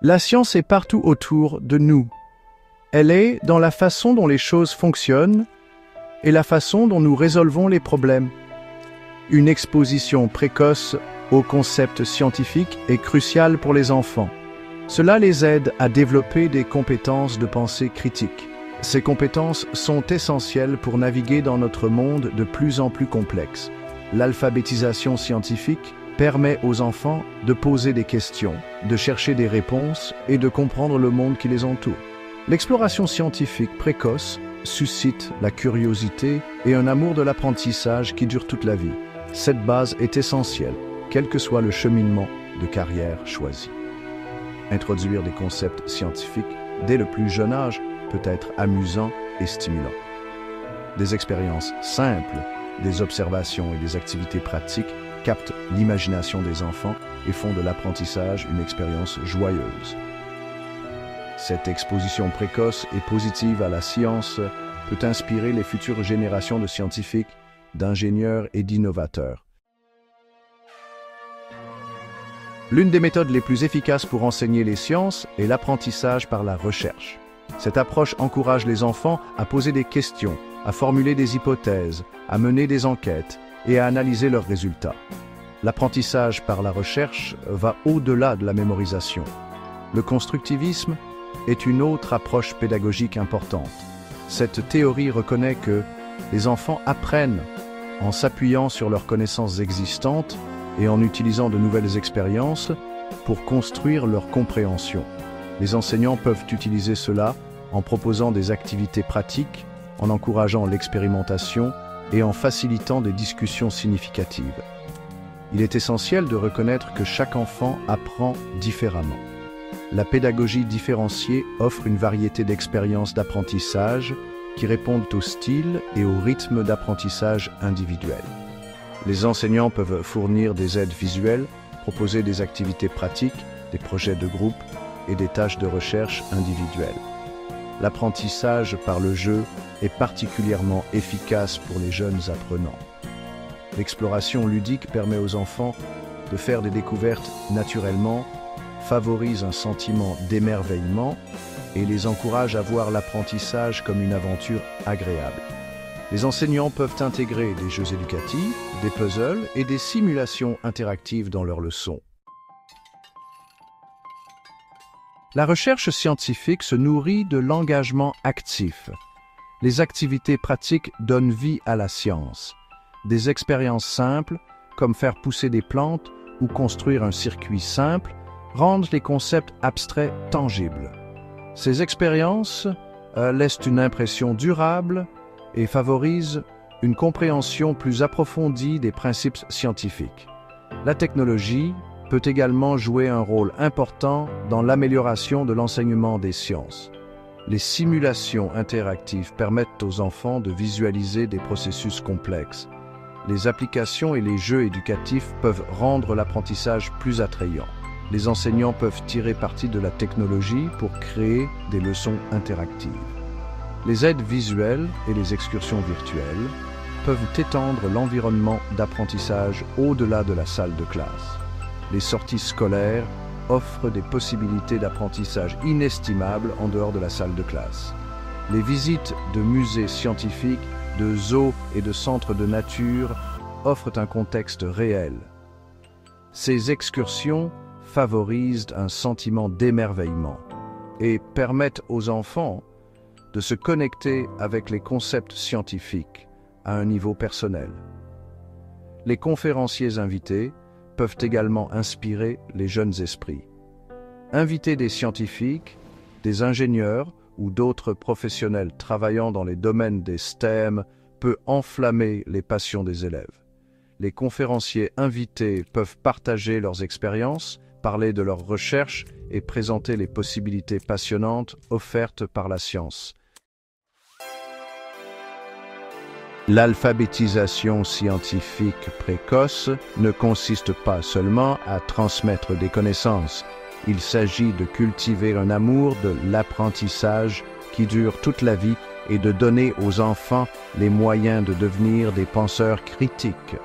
La science est partout autour de nous. Elle est dans la façon dont les choses fonctionnent et la façon dont nous résolvons les problèmes. Une exposition précoce aux concepts scientifiques est cruciale pour les enfants. Cela les aide à développer des compétences de pensée critique. Ces compétences sont essentielles pour naviguer dans notre monde de plus en plus complexe. L'alphabétisation scientifique permet aux enfants de poser des questions, de chercher des réponses et de comprendre le monde qui les entoure. L'exploration scientifique précoce suscite la curiosité et un amour de l'apprentissage qui dure toute la vie. Cette base est essentielle, quel que soit le cheminement de carrière choisi. Introduire des concepts scientifiques dès le plus jeune âge peut être amusant et stimulant. Des expériences simples, des observations et des activités pratiques captent l'imagination des enfants et font de l'apprentissage une expérience joyeuse. Cette exposition précoce et positive à la science peut inspirer les futures générations de scientifiques, d'ingénieurs et d'innovateurs. L'une des méthodes les plus efficaces pour enseigner les sciences est l'apprentissage par la recherche. Cette approche encourage les enfants à poser des questions, à formuler des hypothèses, à mener des enquêtes et à analyser leurs résultats. L'apprentissage par la recherche va au-delà de la mémorisation. Le constructivisme est une autre approche pédagogique importante. Cette théorie reconnaît que les enfants apprennent en s'appuyant sur leurs connaissances existantes et en utilisant de nouvelles expériences pour construire leur compréhension. Les enseignants peuvent utiliser cela en proposant des activités pratiques, en encourageant l'expérimentation et en facilitant des discussions significatives. Il est essentiel de reconnaître que chaque enfant apprend différemment. La pédagogie différenciée offre une variété d'expériences d'apprentissage qui répondent au style et au rythme d'apprentissage individuel. Les enseignants peuvent fournir des aides visuelles, proposer des activités pratiques, des projets de groupe et des tâches de recherche individuelles. L'apprentissage par le jeu est particulièrement efficace pour les jeunes apprenants. L'exploration ludique permet aux enfants de faire des découvertes naturellement, favorise un sentiment d'émerveillement et les encourage à voir l'apprentissage comme une aventure agréable. Les enseignants peuvent intégrer des jeux éducatifs, des puzzles et des simulations interactives dans leurs leçons. La recherche scientifique se nourrit de l'engagement actif. Les activités pratiques donnent vie à la science. Des expériences simples, comme faire pousser des plantes ou construire un circuit simple, rendent les concepts abstraits tangibles. Ces expériences laissent une impression durable et favorisent une compréhension plus approfondie des principes scientifiques. La technologie peut également jouer un rôle important dans l'amélioration de l'enseignement des sciences. Les simulations interactives permettent aux enfants de visualiser des processus complexes. Les applications et les jeux éducatifs peuvent rendre l'apprentissage plus attrayant. Les enseignants peuvent tirer parti de la technologie pour créer des leçons interactives. Les aides visuelles et les excursions virtuelles peuvent étendre l'environnement d'apprentissage au-delà de la salle de classe. Les sorties scolaires offrent des possibilités d'apprentissage inestimables en dehors de la salle de classe. Les visites de musées scientifiques, de zoos et de centres de nature offrent un contexte réel. Ces excursions favorisent un sentiment d'émerveillement et permettent aux enfants de se connecter avec les concepts scientifiques à un niveau personnel. Les conférenciers invités peuvent également inspirer les jeunes esprits. Inviter des scientifiques, des ingénieurs ou d'autres professionnels travaillant dans les domaines des STEM peut enflammer les passions des élèves. Les conférenciers invités peuvent partager leurs expériences, parler de leurs recherches et présenter les possibilités passionnantes offertes par la science. L'alphabétisation scientifique précoce ne consiste pas seulement à transmettre des connaissances. Il s'agit de cultiver un amour de l'apprentissage qui dure toute la vie et de donner aux enfants les moyens de devenir des penseurs critiques.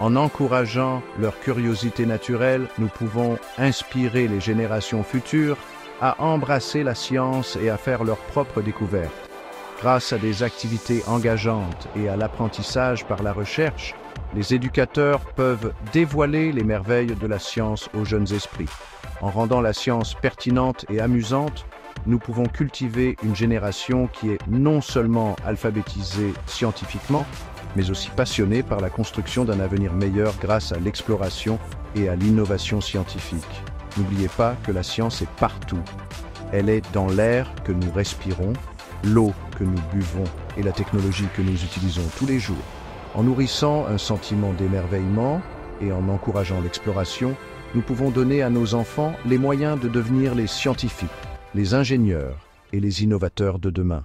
En encourageant leur curiosité naturelle, nous pouvons inspirer les générations futures à embrasser la science et à faire leurs propres découvertes. Grâce à des activités engageantes et à l'apprentissage par la recherche, les éducateurs peuvent dévoiler les merveilles de la science aux jeunes esprits. En rendant la science pertinente et amusante, nous pouvons cultiver une génération qui est non seulement alphabétisée scientifiquement, mais aussi passionnée par la construction d'un avenir meilleur grâce à l'exploration et à l'innovation scientifique. N'oubliez pas que la science est partout. Elle est dans l'air que nous respirons, l'eau que nous buvons et la technologie que nous utilisons tous les jours. En nourrissant un sentiment d'émerveillement et en encourageant l'exploration, nous pouvons donner à nos enfants les moyens de devenir les scientifiques, les ingénieurs et les innovateurs de demain.